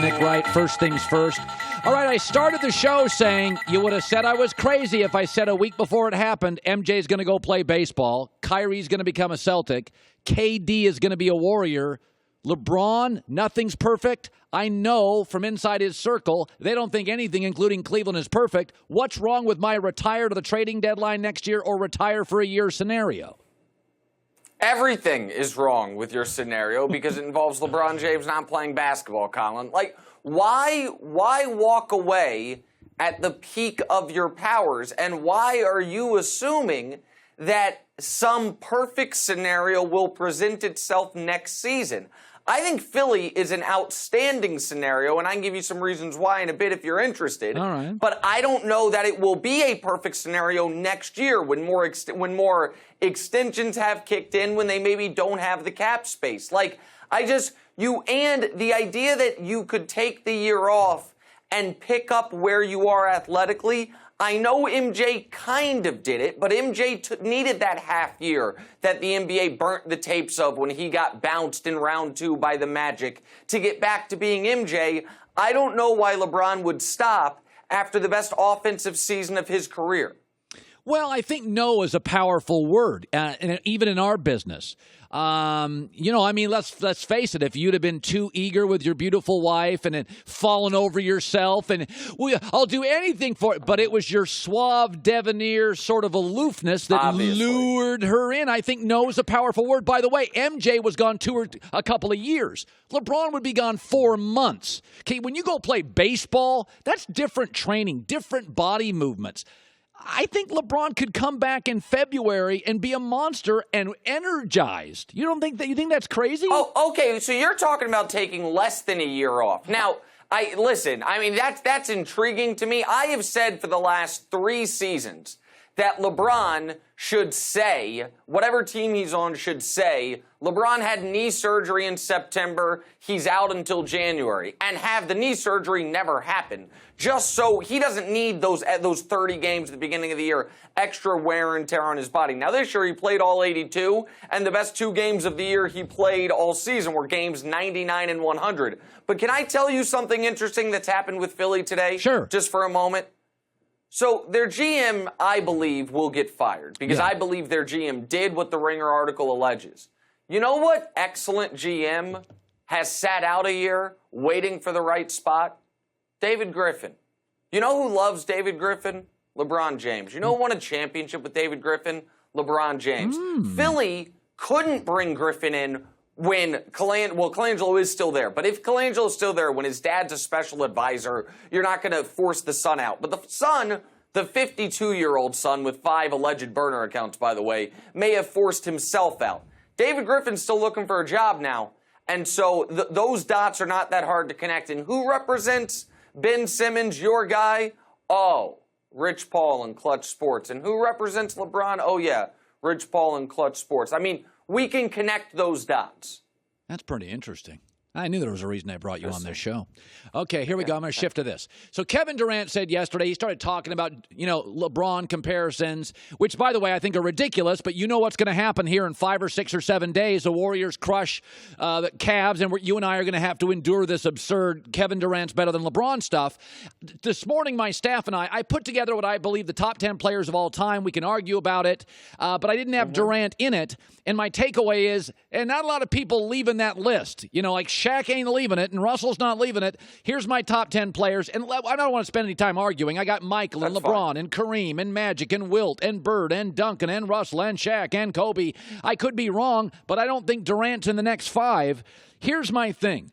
Nick Wright. First things first. All right, I started the show saying you would have said I was crazy if I said a week before it happened, MJ's going to go play baseball, Kyrie's going to become a Celtic, KD is going to be a Warrior, LeBron, nothing's perfect. I know from inside his circle, they don't think anything, including Cleveland, is perfect. What's wrong with my retire to the trading deadline next year or retire for a year scenario? Everything is wrong with your scenario because it involves LeBron James not playing basketball, Colin. Like, why walk away at the peak of your powers? And why are you assuming that some perfect scenario will present itself next season? I think Philly is an outstanding scenario, and I can give you some reasons why in a bit if you're interested. All right. But I don't know that it will be a perfect scenario next year when more extensions have kicked in, when they maybe don't have the cap space. Like, and the idea that you could take the year off and pick up where you are athletically, I know MJ kind of did it, but MJ needed that half year that the NBA burnt the tapes of when he got bounced in round 2 by the Magic to get back to being MJ. I don't know why LeBron would stop after the best offensive season of his career. Well, I think no is a powerful word, even in our business. Let's face it. If you'd have been too eager with your beautiful wife and then fallen over yourself and I'll do anything for it, but it was your suave, debonair sort of aloofness that lured her in. I think no is a powerful word. By the way, MJ was gone a couple of years. LeBron would be gone 4 months. Okay, when you go play baseball, that's different training, different body movements. I think LeBron could come back in February and be a monster and energized. You don't think that? You think that's crazy? Oh, okay. So you're talking about taking less than a year off. Now, that's intriguing to me. I have said for the last 3 seasons that LeBron should say, whatever team he's on should say, LeBron had knee surgery in September, he's out until January, and have the knee surgery never happen, just so he doesn't need those 30 games at the beginning of the year, extra wear and tear on his body. Now this year he played all 82, and the best 2 games of the year he played all season were games 99 and 100. But can I tell you something interesting that's happened with Philly today? Sure. Just for a moment. So their GM, I believe, will get fired because I believe their GM did what the Ringer article alleges. You know what excellent GM has sat out a year waiting for the right spot? David Griffin. You know who loves David Griffin? LeBron James. You know who won a championship with David Griffin? LeBron James. Philly couldn't bring Griffin in when Colangelo is still there. But if Colangelo is still there, when his dad's a special advisor, you're not going to force the son out. But the son, the 52-year-old son with 5 alleged burner accounts, by the way, may have forced himself out. David Griffin's still looking for a job now. And so those dots are not that hard to connect. And who represents Ben Simmons, your guy? Oh, Rich Paul and Clutch Sports. And who represents LeBron? Oh, yeah, Rich Paul and Clutch Sports. I mean, we can connect those dots. That's pretty interesting. I knew there was a reason I brought you on this show. Okay, here we go. I'm going to shift to this. So Kevin Durant said yesterday, he started talking about, LeBron comparisons, which, by the way, I think are ridiculous, but you know what's going to happen here in 5 or 6 or 7 days. The Warriors crush the Cavs, and you and I are going to have to endure this absurd Kevin Durant's better than LeBron stuff. This morning, my staff and I put together what I believe the top 10 players of all time. We can argue about it, but I didn't have Durant in it. And my takeaway is, and not a lot of people leaving that list, like Shaq ain't leaving it, and Russell's not leaving it. Here's my top 10 players, and I don't want to spend any time arguing. I got Michael and LeBron and Kareem and Magic and Wilt and Bird and Duncan and Russell and Shaq and Kobe. I could be wrong, but I don't think Durant's in the next 5. Here's my thing.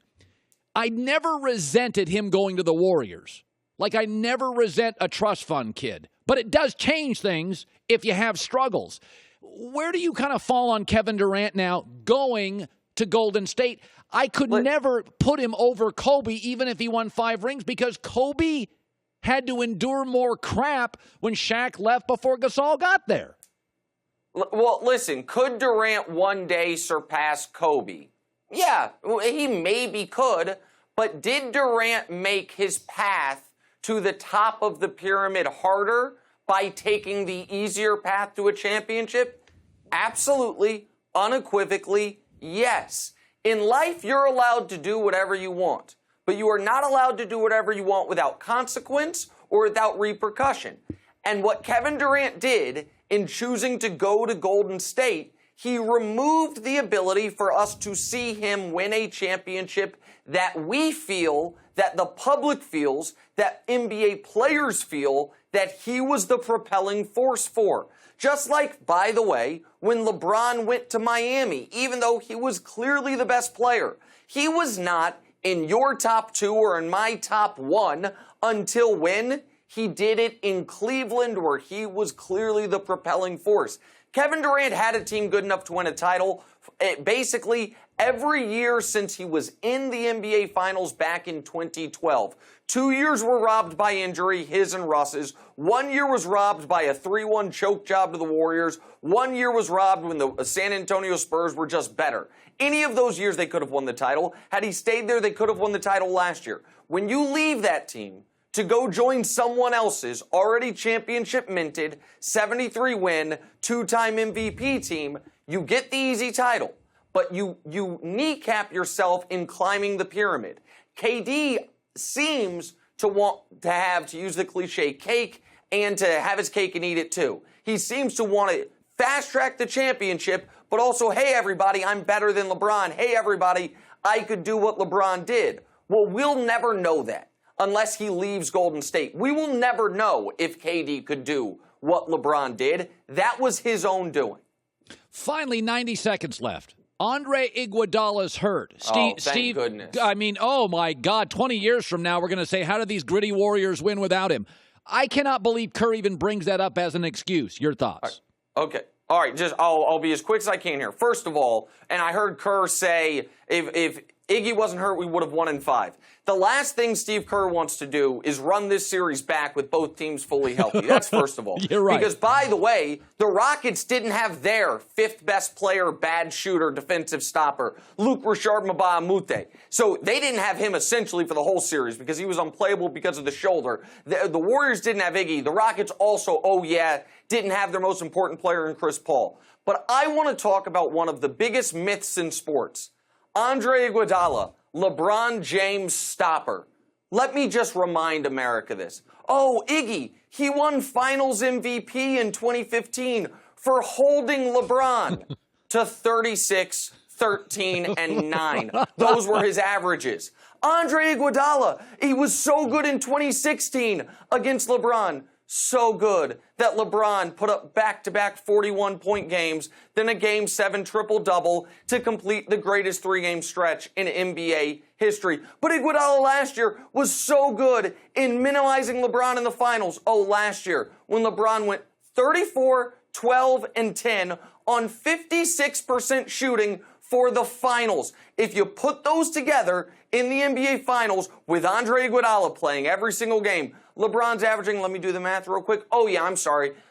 I never resented him going to the Warriors. Like I never resent a trust fund kid. But it does change things if you have struggles. Where do you kind of fall on Kevin Durant now going to Golden State? I could never put him over Kobe even if he won 5 rings because Kobe had to endure more crap when Shaq left before Gasol got there. Well, listen, could Durant one day surpass Kobe? Yeah, he maybe could, but did Durant make his path to the top of the pyramid harder by taking the easier path to a championship? Absolutely, unequivocally, yes. In life, you're allowed to do whatever you want. but you are not allowed to do whatever you want without consequence or without repercussion. And what Kevin Durant did in choosing to go to Golden State, he removed the ability for us to see him win a championship that we feel, that the public feels, that NBA players feel that he was the propelling force for. Just like, by the way, when LeBron went to Miami, even though he was clearly the best player, he was not in your top 2 or in my top 1 until when? He did it in Cleveland, where he was clearly the propelling force. Kevin Durant had a team good enough to win a title basically every year since he was in the NBA Finals back in 2012. 2 years were robbed by injury, his and Russ's. 1 year was robbed by a 3-1 choke job to the Warriors. 1 year was robbed when the San Antonio Spurs were just better. Any of those years they could have won the title. Had he stayed there, they could have won the title last year. When you leave that team to go join someone else's already championship minted, 73-win, 2-time MVP team, you get the easy title, but you kneecap yourself in climbing the pyramid. KD seems to want to have, to use the cliche, cake and to have his cake and eat it too. He seems to want to fast track the championship, but also, hey everybody, I'm better than LeBron. Hey everybody, I could do what LeBron did. Well, we'll never know that unless he leaves Golden State. We will never know if KD could do what LeBron did. That was his own doing. Finally, 90 seconds left. Andre Iguodala's hurt. Thank goodness. I mean, oh my God, 20 years from now, we're going to say, how did these gritty Warriors win without him? I cannot believe Kerr even brings that up as an excuse. Your thoughts? Okay. All right, I'll be as quick as I can here. First of all, and I heard Kerr say if Iggy wasn't hurt, we would have won in 5. The last thing Steve Kerr wants to do is run this series back with both teams fully healthy. That's first of all. You're right. Because, by the way, the Rockets didn't have their 5th best player, bad shooter, defensive stopper, Luke Richard Mbah-a-Moute. So they didn't have him essentially for the whole series because he was unplayable because of the shoulder. The Warriors didn't have Iggy. The Rockets also, didn't have their most important player in Chris Paul. But I want to talk about one of the biggest myths in sports. Andre Iguodala, LeBron James stopper. Let me just remind America this. Oh, Iggy, he won Finals MVP in 2015 for holding LeBron to 36, 13, and 9. Those were his averages. Andre Iguodala, he was so good in 2016 against LeBron. So good that LeBron put up back-to-back 41-point games, then a Game 7 triple-double to complete the greatest 3-game stretch in NBA history. But Iguodala last year was so good in minimizing LeBron in the finals. Oh, last year when LeBron went 34, 12, and 10 on 56% shooting for the finals. If you put those together in the NBA Finals with Andre Iguodala playing every single game, LeBron's averaging, let me do the math real quick.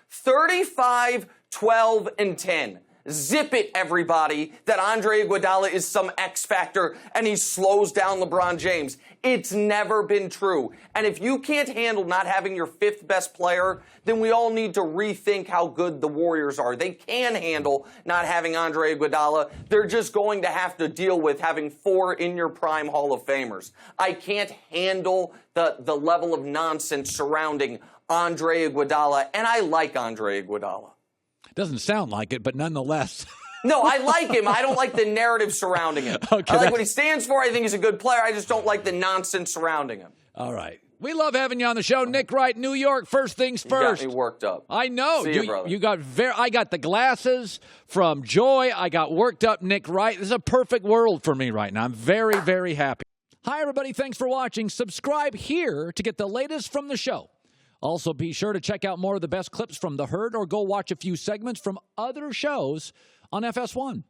35, 12, and 10. Zip it, everybody, that Andre Iguodala is some X factor and he slows down LeBron James. It's never been true. And if you can't handle not having your 5th best player, then we all need to rethink how good the Warriors are. They can handle not having Andre Iguodala. They're just going to have to deal with having 4 in-your-prime Hall of Famers. I can't handle the level of nonsense surrounding Andre Iguodala, and I like Andre Iguodala. Doesn't sound like it, but nonetheless. No, I like him. I don't like the narrative surrounding him. Okay, I like what he stands for. I think he's a good player. I just don't like the nonsense surrounding him. All right. We love having you on the show. Nick Wright, New York. First things first. You got me worked up. I know. See you, brother. You got I got the glasses from Joy. I got worked up Nick Wright. This is a perfect world for me right now. I'm very, very happy. Hi, everybody. Thanks for watching. Subscribe here to get the latest from the show. Also, be sure to check out more of the best clips from The Herd or go watch a few segments from other shows on FS1.